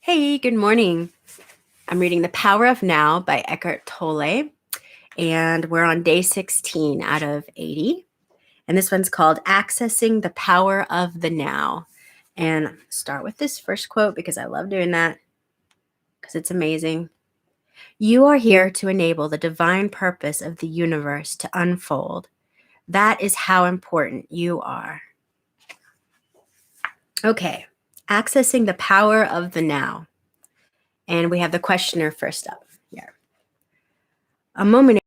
Hey, good morning. I'm reading The Power of Now by Eckhart Tolle, and we're on day 16 out of 80. And this one's called Accessing the Power of the Now. And start with this first quote because I love doing that because it's amazing. You are here to enable the divine purpose of the universe to unfold. That is how important you are. Okay, accessing the power of the now. And we have the questioner first up here. A moment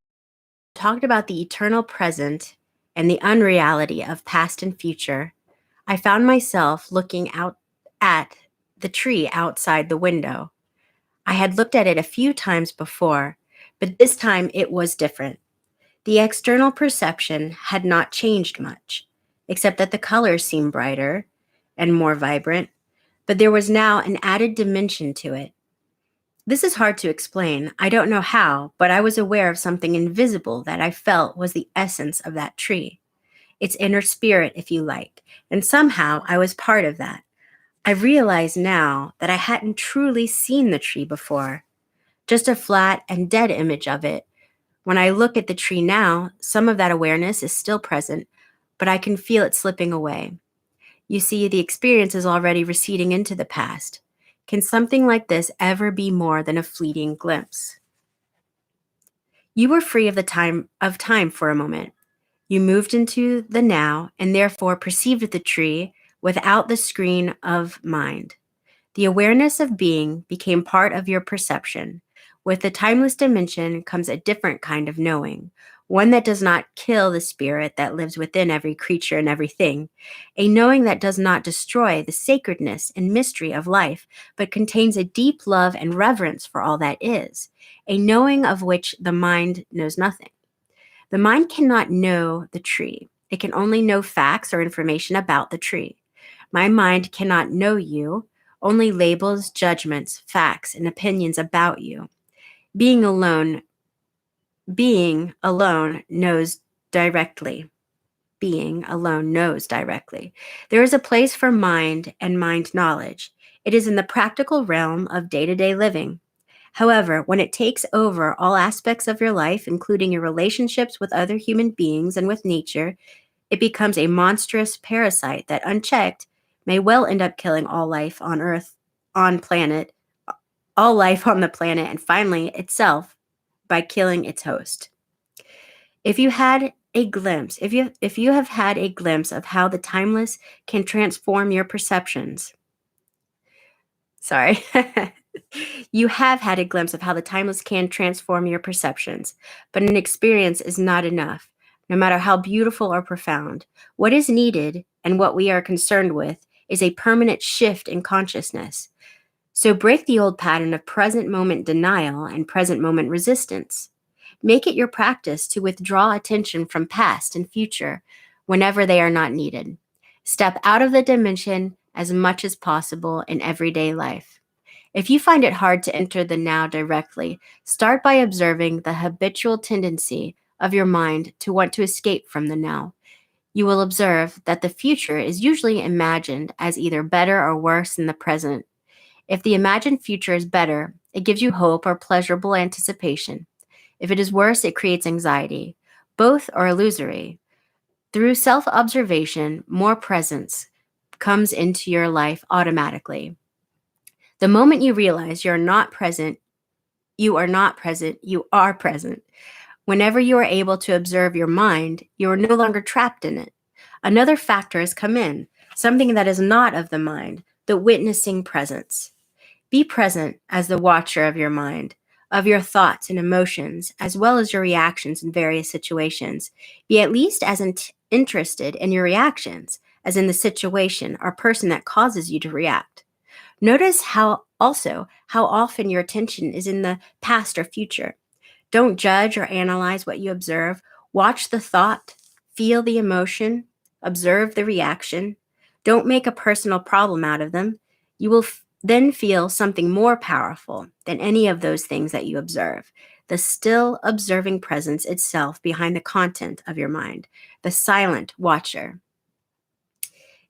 talked about the eternal present and the unreality of past and future, I found myself looking out at the tree outside the window. I had looked at it a few times before, but this time it was different. The external perception had not changed much, except that the colors seemed brighter and more vibrant, but there was now an added dimension to it. This is hard to explain. I don't know how, but I was aware of something invisible that I felt was the essence of that tree. Its inner spirit, if you like, and somehow I was part of that. I realize now that I hadn't truly seen the tree before, just a flat and dead image of it. When I look at the tree now, some of that awareness is still present, but I can feel it slipping away. You see, the experience is already receding into the past. Can something like this ever be more than a fleeting glimpse? You were free of time for a moment. You moved into the now and therefore perceived the tree without the screen of mind. The awareness of being became part of your perception. With the timeless dimension comes a different kind of knowing, one that does not kill the spirit that lives within every creature and everything, a knowing that does not destroy the sacredness and mystery of life, but contains a deep love and reverence for all that is, a knowing of which the mind knows nothing. The mind cannot know the tree. It can only know facts or information about the tree. My mind cannot know you, only labels, judgments, facts, and opinions about you. Being alone knows directly. Being alone knows directly. There is a place for mind and mind knowledge. It is in the practical realm of day-to-day living. However, when it takes over all aspects of your life, including your relationships with other human beings and with nature, it becomes a monstrous parasite that, unchecked, may well end up killing all life on Earth, all life on the planet, and finally itself by killing its host. If you had a glimpse, if you have had a glimpse of how the timeless can transform your perceptions, sorry. You have had a glimpse of how the timeless can transform your perceptions, but an experience is not enough, no matter how beautiful or profound. What is needed and what we are concerned with is a permanent shift in consciousness. So break the old pattern of present moment denial and present moment resistance. Make it your practice to withdraw attention from past and future whenever they are not needed. Step out of the dimension as much as possible in everyday life. If you find it hard to enter the now directly, start by observing the habitual tendency of your mind to want to escape from the now. You will observe that the future is usually imagined as either better or worse than the present. If the imagined future is better, it gives you hope or pleasurable anticipation. If it is worse, it creates anxiety. Both are illusory. Through self-observation, more presence comes into your life automatically. The moment you realize you are not present, you are present. Whenever you are able to observe your mind, you are no longer trapped in it. Another factor has come in, something that is not of the mind, the witnessing presence. Be present as the watcher of your mind, of your thoughts and emotions, as well as your reactions in various situations. Be at least as interested in your reactions as in the situation or person that causes you to react. Notice how often your attention is in the past or future. Don't judge or analyze what you observe. Watch the thought, feel the emotion, observe the reaction. Don't make a personal problem out of them. You will then feel something more powerful than any of those things that you observe. The still observing presence itself behind the content of your mind, the silent watcher.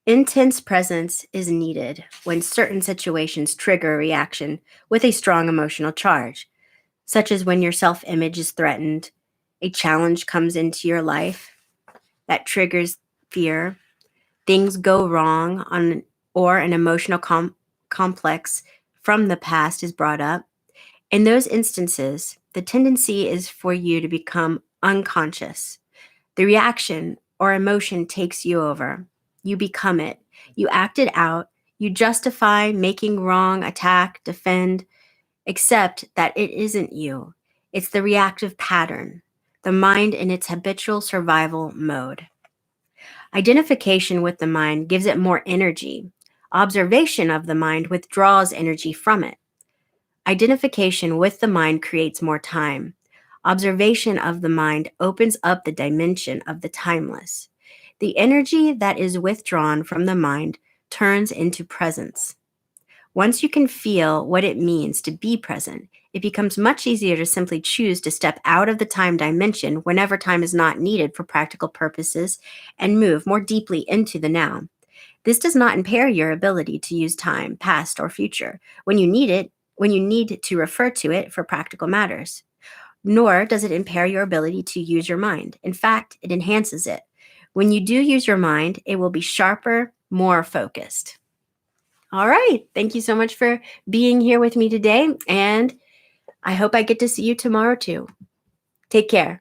Intense presence is needed when certain situations trigger a reaction with a strong emotional charge, such as when your self image is threatened, a challenge comes into your life that triggers fear, things go wrong or an emotional complex from the past is brought up. In those instances, the tendency is for you to become unconscious. The reaction or emotion takes you over. You become it. You act it out. You justify making wrong, attack, defend, except that it isn't you. It's the reactive pattern, the mind in its habitual survival mode. Identification with the mind gives it more energy. Observation of the mind withdraws energy from it. Identification with the mind creates more time. Observation of the mind opens up the dimension of the timeless. The energy that is withdrawn from the mind turns into presence. Once you can feel what it means to be present, it becomes much easier to simply choose to step out of the time dimension whenever time is not needed for practical purposes and move more deeply into the now. This does not impair your ability to use time, past or future, when you need to refer to it for practical matters. Nor does it impair your ability to use your mind. In fact, it enhances it. When you do use your mind, it will be sharper, more focused. All right. Thank you so much for being here with me today. And I hope I get to see you tomorrow too. Take care.